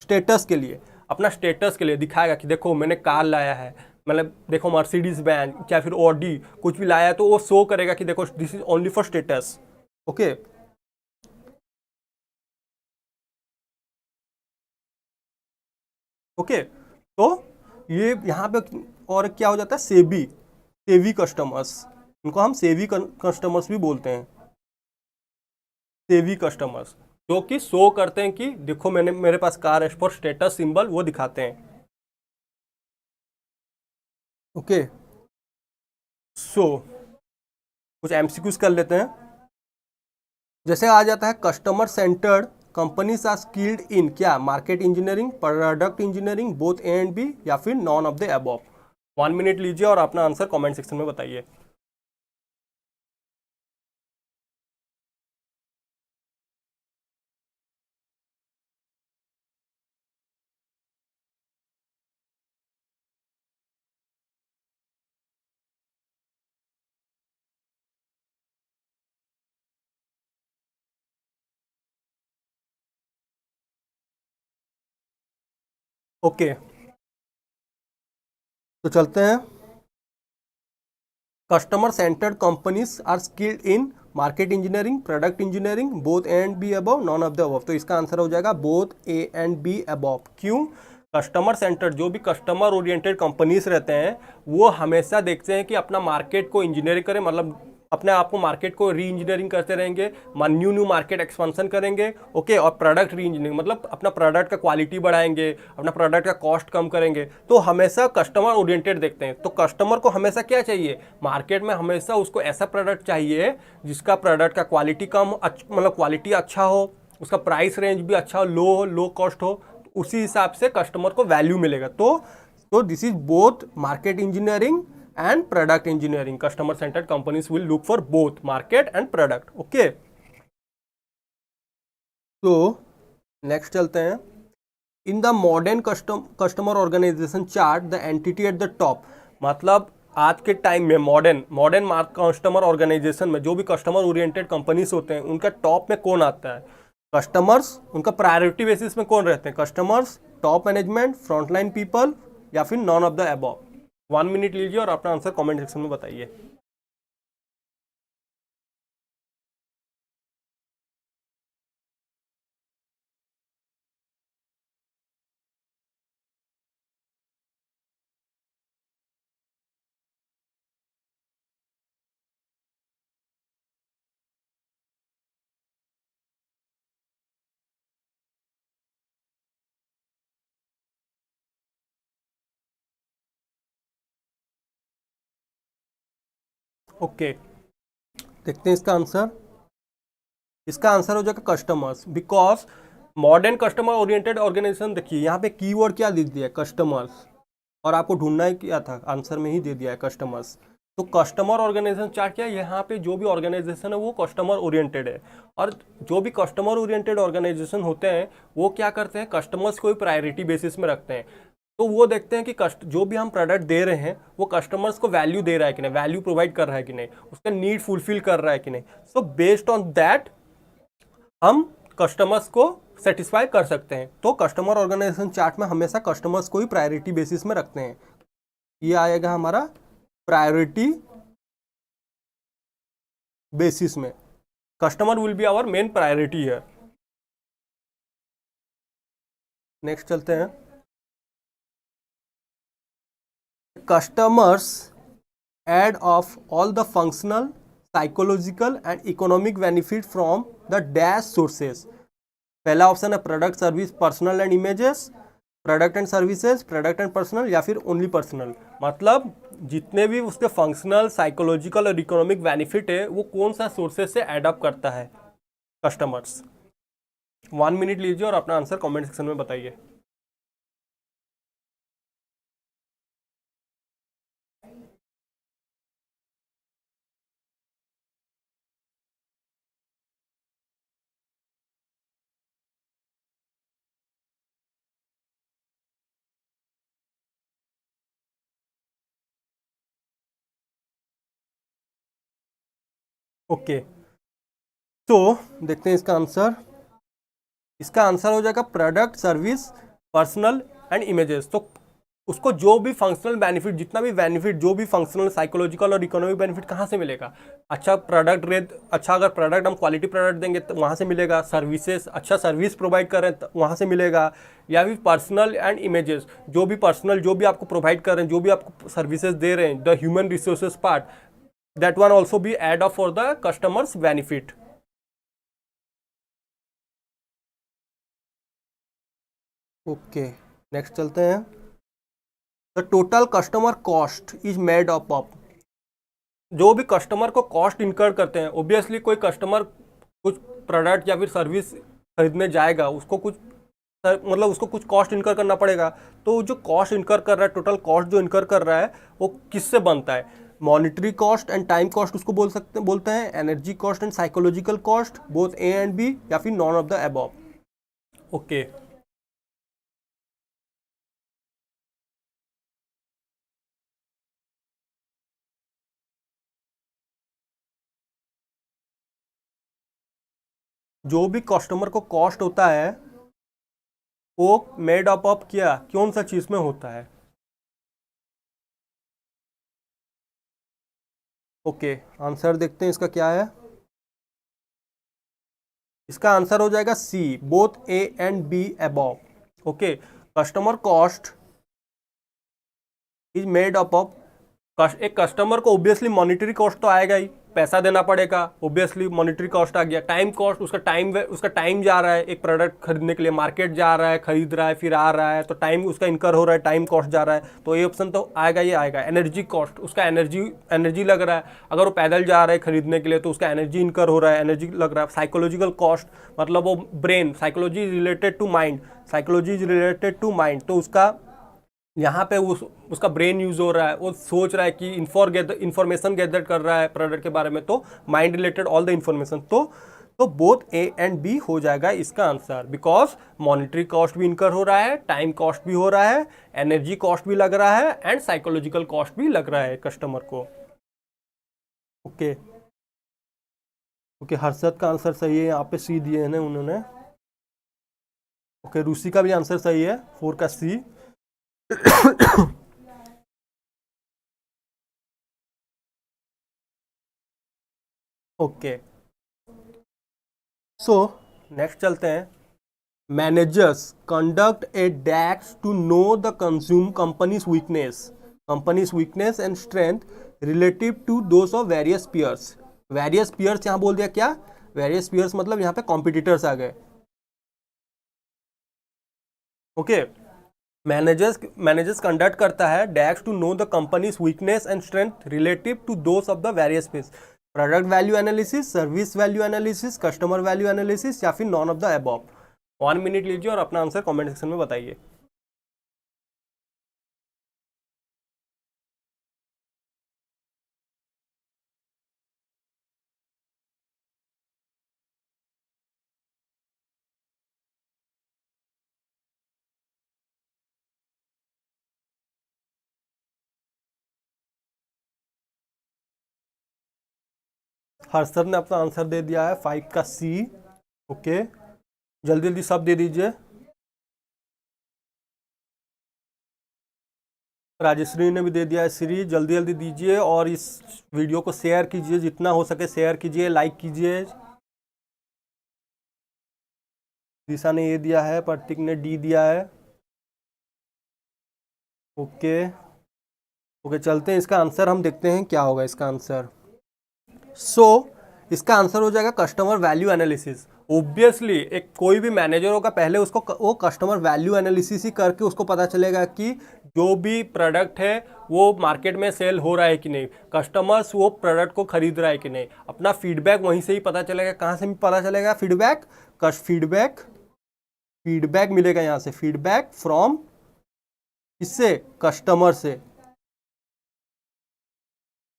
[SPEAKER 1] स्टेटस के लिए। अपना स्टेटस के लिए दिखाएगा कि देखो मैंने कार लाया है, मतलब देखो मर्सिडीज बैंज या फिर ऑडी कुछ भी लाया है, तो वो शो करेगा कि देखो this is only for status. Okay, okay, तो ये यहाँ पे और क्या हो जाता है, सेबी, सेवी कस्टमर्स, इनको हम सेवी कस्टमर्स भी बोलते हैं, सेवी कस्टमर्स, जो कि शो करते हैं कि देखो मैंने मेरे पास कार है, फॉर स्टेटस सिंबल वो दिखाते हैं। ओके, सो कुछ एमसीक्यूज कर लेते हैं। जैसे आ जाता है customer centered companies are skilled in क्या, market engineering, product engineering, both A and B, या फिर none of the above. 1 minute लीजिए और अपना आंसर कमेंट सेक्शन में बताइए। ओके, तो चलते हैं। Customer centered companies are skilled in market engineering, product engineering, both A and B above, none of the above. तो इसका आंसर हो जाएगा both A and B above. क्यों? कस्टमर सेंटर्ड, जो भी कस्टमर ओरिएंटेड कंपनीज रहते हैं वो हमेशा देखते हैं कि अपना मार्केट को इंजीनियरिंग करें, मतलब अपने आप को मार्केट को री इंजीनियरिंग करते रहेंगे, न्यू न्यू मार्केट एक्सपेंशन करेंगे। ओके, और प्रोडक्ट री इंजीनियरिंग मतलब अपना प्रोडक्ट का क्वालिटी बढ़ाएंगे, अपना प्रोडक्ट का कॉस्ट कम करेंगे। तो हमेशा कस्टमर ओरिएंटेड देखते हैं। तो कस्टमर को हमेशा क्या चाहिए, मार्केट में हमेशा उसको ऐसा प्रोडक्ट चाहिए जिसका प्रोडक्ट का क्वालिटी कम, मतलब क्वालिटी अच्छा हो, उसका प्राइस रेंज भी अच्छा हो, लो कॉस्ट हो, उसी हिसाब से कस्टमर को वैल्यू मिलेगा। तो this is both market engineering and product engineering. Customer centered companies will look for both market and product. Okay, तो नेक्स्ट चलते हैं। In the modern customer organization chart the entity at the top, मतलब आज के time में modern customer organisation में जो भी कस्टमर ओरिएंटेड कंपनीज होते हैं उनका टॉप में कौन आता है, कस्टमर्स, उनका प्रायोरिटी बेसिस में कौन रहते हैं, customers, top management, frontline people, या फिर none of the above. 1 minute लीजिए और अपना आंसर कमेंट सेक्शन में बताइए। ओके, देखते हैं इसका आंसर। इसका आंसर हो जाएगा customers, because modern customer oriented organization, देखिए यहाँ पे कीवर्ड क्या दे दिया है, कस्टमर्स, और आपको ढूंढना ही क्या था, आंसर में ही दे दिया है कस्टमर्स। तो कस्टमर ऑर्गेनाइजेशन चार्ट क्या है, यहाँ पे जो भी ऑर्गेनाइजेशन है वो कस्टमर ओरिएंटेड है, और जो भी कस्टमर ओरिएंटेड ऑर्गेनाइजेशन होते हैं वो क्या करते हैं, कस्टमर्स को ही प्रायोरिटी बेसिस में रखते हैं। तो वो देखते हैं कि जो भी हम प्रोडक्ट दे रहे हैं वो कस्टमर्स को वैल्यू दे रहा है कि नहीं, वैल्यू प्रोवाइड कर रहा है कि नहीं, उसका नीड फुलफिल कर रहा है कि नहीं। सो बेस्ड ऑन दैट हम कस्टमर्स को सेटिस्फाई कर सकते हैं। तो कस्टमर ऑर्गेनाइजेशन चार्ट में हमेशा कस्टमर्स को ही प्रायोरिटी बेसिस में रखते हैं। ये आएगा हमारा प्रायोरिटी बेसिस में, customer will be our main priority है। नेक्स्ट चलते हैं। Customers add of all the functional, psychological and economic benefit from the dash sources. पहला ऑप्शन है product, service, personal and images, product and services, product and personal, या फिर only personal. मतलब जितने भी उसके फंक्शनल, साइकोलॉजिकल और इकोनॉमिक बेनिफिट है वो कौन सा सोर्सेज से एड अप करता है कस्टमर्स। 1 मिनट लीजिए और अपना आंसर कमेंट सेक्शन में बताइए। ओके, तो देखते हैं इसका आंसर। इसका आंसर हो जाएगा product, service, personal and images. तो उसको जो भी फंक्शनल बेनिफिट, जितना भी बेनिफिट, जो भी फंक्शनल, साइकोलॉजिकल और इकोनॉमिक बेनिफिट कहाँ से मिलेगा? अच्छा प्रोडक्ट रेट, अच्छा अगर प्रोडक्ट हम क्वालिटी प्रोडक्ट देंगे तो वहाँ से मिलेगा। सर्विसेज, अच्छा सर्विस प्रोवाइड कर रहे हैं तो वहाँ से मिलेगा। या फिर पर्सनल एंड इमेजेस, जो भी पर्सनल, जो भी आपको प्रोवाइड कर रहे हैं, जो भी आपको सर्विसेज दे रहे हैं, the human resources part, that one also be add of for the customers benefit. Okay, next चलते हैं। The total customer cost is made up of, जो भी कस्टमर को कॉस्ट इनकर करते हैं, ओब्वियसली कोई कस्टमर कुछ प्रोडक्ट या फिर सर्विस खरीदने जाएगा, उसको कुछ मतलब उसको कुछ कॉस्ट इनकर करना पड़ेगा। तो जो कॉस्ट इनकर कर रहा है, टोटल कॉस्ट जो इनकर कर रहा है, वो किससे बनता है? Monetary cost and time cost उसको बोलते हैं। Energy cost and psychological cost, both A and B, या फिर none of the above. Okay, जो भी कस्टमर को कॉस्ट होता है वो मेड अप ऑफ क्या, कौन सा चीज में होता है? ओके, आंसर देखते हैं इसका क्या है। इसका आंसर हो जाएगा C, both A and B above. Okay, customer cost is made up of, एक कस्टमर को ऑब्वियसली मॉनिटरी कॉस्ट तो आएगा ही, पैसा देना पड़ेगा, ऑब्वियसली मॉनिटरी कॉस्ट आ गया। टाइम कॉस्ट, उसका टाइम जा रहा है एक प्रोडक्ट खरीदने के लिए, मार्केट जा रहा है, खरीद रहा है, फिर आ रहा है, तो टाइम उसका इनकर हो रहा है, टाइम कॉस्ट जा रहा है, तो ये ऑप्शन तो आएगा ही आएगा। एनर्जी कॉस्ट, उसका एनर्जी लग रहा है, अगर वो पैदल जा रहा है खरीदने के लिए तो उसका एनर्जी इनकर हो रहा है, एनर्जी लग रहा है। साइकोलॉजिकल कॉस्ट मतलब वो brain, psychology is related to mind, psychology is related to mind, तो उसका यहाँ पे उसका ब्रेन यूज हो रहा है, वो सोच रहा है कि इंफॉर्मेशन गैदर कर रहा है प्रोडक्ट के बारे में, तो mind related all the information. तो बोथ ए एंड बी हो जाएगा इसका आंसर, बिकॉज मॉनिटरी कॉस्ट भी इनकर हो रहा है, टाइम कॉस्ट भी हो रहा है, एनर्जी कॉस्ट भी लग रहा है, एंड साइकोलॉजिकल कॉस्ट भी लग रहा है कस्टमर को। ओके ओके, हर्षद का आंसर सही है, यहाँ पे सी दिए हैं उन्होंने। ओके, रूसी का भी आंसर सही है, 4 का सी। ओके, सो नेक्स्ट चलते हैं। Managers conduct a dash to know the consume companies weakness and strength relative to those of various peers. Various peers यहाँ बोल दिया क्या? वेरियस पियर्स मतलब यहाँ पे कॉम्पिटिटर्स आ गए। ओके, मैनेजर्स कंडक्ट करता है डैक्स to know the companies weakness and strength relative to those of the various peers. Product value analysis, service value analysis, customer value analysis, या फिर none of the above. 1 minute लीजिए और अपना answer comment section में बताइए। हर्षद ने अपना answer दे दिया है, 5 का सी। ओके, जल्दी जल्दी सब दे दीजिए। राजश्री ने भी दे दिया है श्री, जल्दी जल्दी दीजिए और इस वीडियो को शेयर कीजिए, जितना हो सके शेयर कीजिए, लाइक कीजिए। दिशा ने ये दिया है, प्रतीक ने डी दिया है। ओके ओके, चलते हैं इसका आंसर हम देखते हैं क्या होगा इसका आंसर। इसका आंसर हो जाएगा कस्टमर वैल्यू एनालिसिस। ऑब्वियसली एक कोई भी मैनेजर होगा, पहले उसको वो कस्टमर वैल्यू एनालिसिस ही करके उसको पता चलेगा कि जो भी प्रोडक्ट है वो मार्केट में सेल हो रहा है कि नहीं, कस्टमर्स वो प्रोडक्ट को खरीद रहा है कि नहीं। अपना फीडबैक वहीं से ही पता चलेगा। कहाँ से पता चलेगा फीडबैक? फीडबैक मिलेगा यहाँ से, फीडबैक फ्रॉम किससे? कस्टमर से।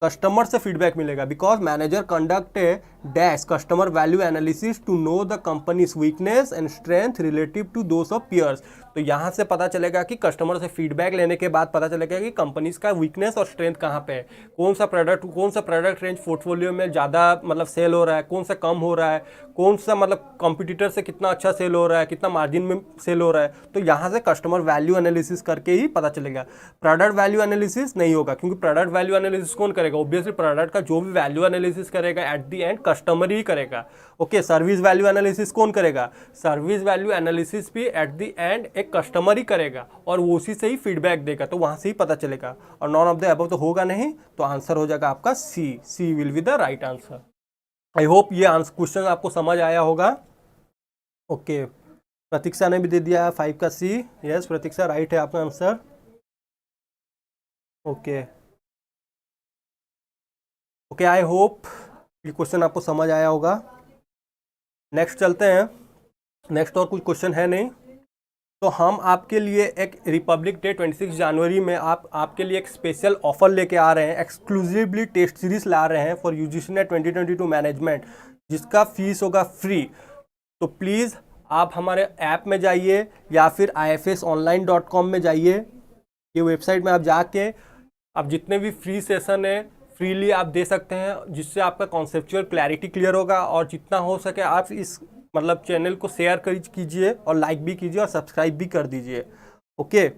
[SPEAKER 1] कस्टमर से फीडबैक मिलेगा, because manager conduct a dash customer value analysis to know the companies weakness and strength relative to those of peers. तो यहाँ से पता चलेगा कि कस्टमर से फीडबैक लेने के बाद पता चलेगा कि कंपनीज का वीकनेस और स्ट्रेंथ कहाँ पे है, कौन सा प्रोडक्ट रेंज पोर्टफोलियो में ज़्यादा मतलब सेल हो रहा है, कौन सा कम हो रहा है, कौन सा मतलब कंपटीटर से कितना अच्छा सेल हो रहा है, कितना मार्जिन में सेल हो रहा है। तो यहाँ से कस्टमर वैल्यू एनालिसिस करके ही पता चलेगा। प्रोडक्ट वैल्यू एनालिसिस नहीं होगा, क्योंकि प्रोडक्ट वैल्यू एनालिसिस कौन करेगा? ऑब्वियसली प्रोडक्ट का जो भी वैल्यू एनालिसिस करेगा एट द एंड कस्टमर ही करेगा। ओके, सर्विस वैल्यू एनालिसिस कौन करेगा? सर्विस वैल्यू एनालिसिस भी एट द एंड एक कस्टमर ही करेगा और वो उसी से ही फीडबैक देगा, तो वहां से ही पता चलेगा। और नॉन ऑफ द अबव तो होगा नहीं, तो आंसर हो जाएगा आपका C will be the right answer. I hope ये क्वेश्चन आपको समझ आया होगा। ओके, प्रतीक्षा ने भी दे दिया 5 का सी। यस प्रतीक्षा, राइट है आपका आंसर। ओके ओके, आई होप ये क्वेश्चन आपको समझ आया होगा। नेक्स्ट चलते हैं। नेक्स्ट और कुछ क्वेश्चन है नहीं, तो हम आपके लिए एक रिपब्लिक डे 26 जनवरी में आपके लिए एक स्पेशल ऑफर लेके आ रहे हैं। एक्सक्लूसिवली टेस्ट सीरीज ला रहे हैं फॉर यूजीसी नेट 2022 मैनेजमेंट, जिसका फीस होगा फ्री। तो प्लीज़ आप हमारे ऐप में जाइए या फिर ifsonline.com में जाइए। ये वेबसाइट में आप जाके आप जितने भी फ्री सेशन है फ्रीली आप दे सकते हैं, जिससे आपका कॉन्सेप्चुअल क्लैरिटी क्लियर होगा। और जितना हो सके आप इस मतलब चैनल को शेयर कीजिए और लाइक भी कीजिए और सब्सक्राइब भी कर दीजिए। ओके,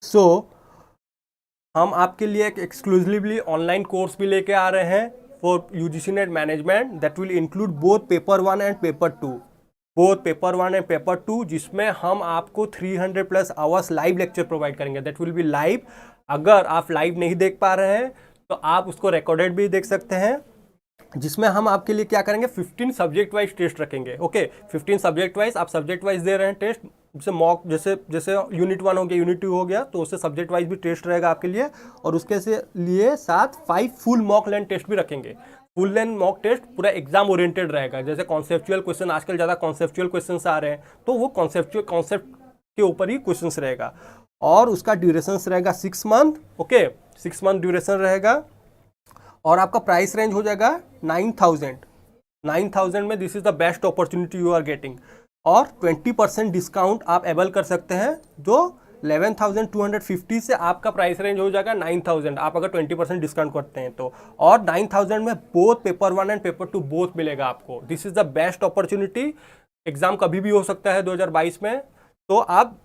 [SPEAKER 1] सो हम आपके लिए एक एक्सक्लूसिवली ऑनलाइन कोर्स भी लेके आ रहे हैं for UGC NET management, that will include both paper 1 and paper 2, जिसमें हम आपको 300+ आवर्स लाइव लेक्चर प्रोवाइड करेंगे। That will be live. अगर आप लाइव नहीं देख पा रहे हैं तो आप उसको रिकॉर्डेड भी देख सकते हैं, जिसमें हम आपके लिए क्या करेंगे, 15 सब्जेक्ट वाइज टेस्ट रखेंगे। ओके, 15 सब्जेक्ट वाइज, आप सब्जेक्ट वाइज दे रहे हैं टेस्ट, जैसे मॉक, जैसे यूनिट 1 हो गया, यूनिट 2 हो गया, तो उससे सब्जेक्ट वाइज भी टेस्ट रहेगा आपके लिए। और उसके लिए साथ 5 फुल मॉक लेंथ टेस्ट भी रखेंगे। फुल लेंथ मॉक टेस्ट पूरा एग्जाम ओरिएंटेड रहेगा। जैसे कॉन्सेप्चुअल क्वेश्चन, आजकल ज़्यादा कॉन्सेप्चुअल क्वेश्चन आ रहे हैं, तो वो कॉन्सेप्ट के ऊपर ही क्वेश्चन रहेगा। और उसका ड्यूरेशन रहेगा 6 मंथ। ओके, 6 मंथ ड्यूरेशन रहेगा। और आपका प्राइस रेंज हो जाएगा 9,000 में। This is the best opportunity you are getting. और 20% डिस्काउंट आप एबल कर सकते हैं, जो 11,250 से आपका प्राइस रेंज हो जाएगा 9,000, आप अगर 20% डिस्काउंट करते हैं तो। और 9,000 में both paper 1 and paper 2 both मिलेगा आपको। This is the best opportunity. Exam कभी भी हो सकता है 2022 में, तो आप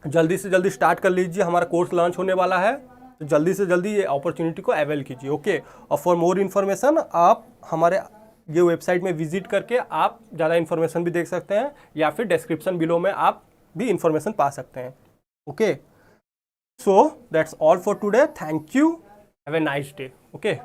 [SPEAKER 1] जल्दी से जल्दी स्टार्ट कर लीजिए। हमारा कोर्स लॉन्च होने वाला है, तो जल्दी से जल्दी ये अपॉर्चुनिटी को अवेल कीजिए। ओके, और फॉर मोर इन्फॉर्मेशन आप हमारे ये वेबसाइट में विजिट करके आप ज़्यादा इन्फॉर्मेशन भी देख सकते हैं, या फिर डिस्क्रिप्शन बिलो में आप भी इन्फॉर्मेशन पा सकते हैं। Okay, so that's all for today. Thank you, have a nice day. Okay.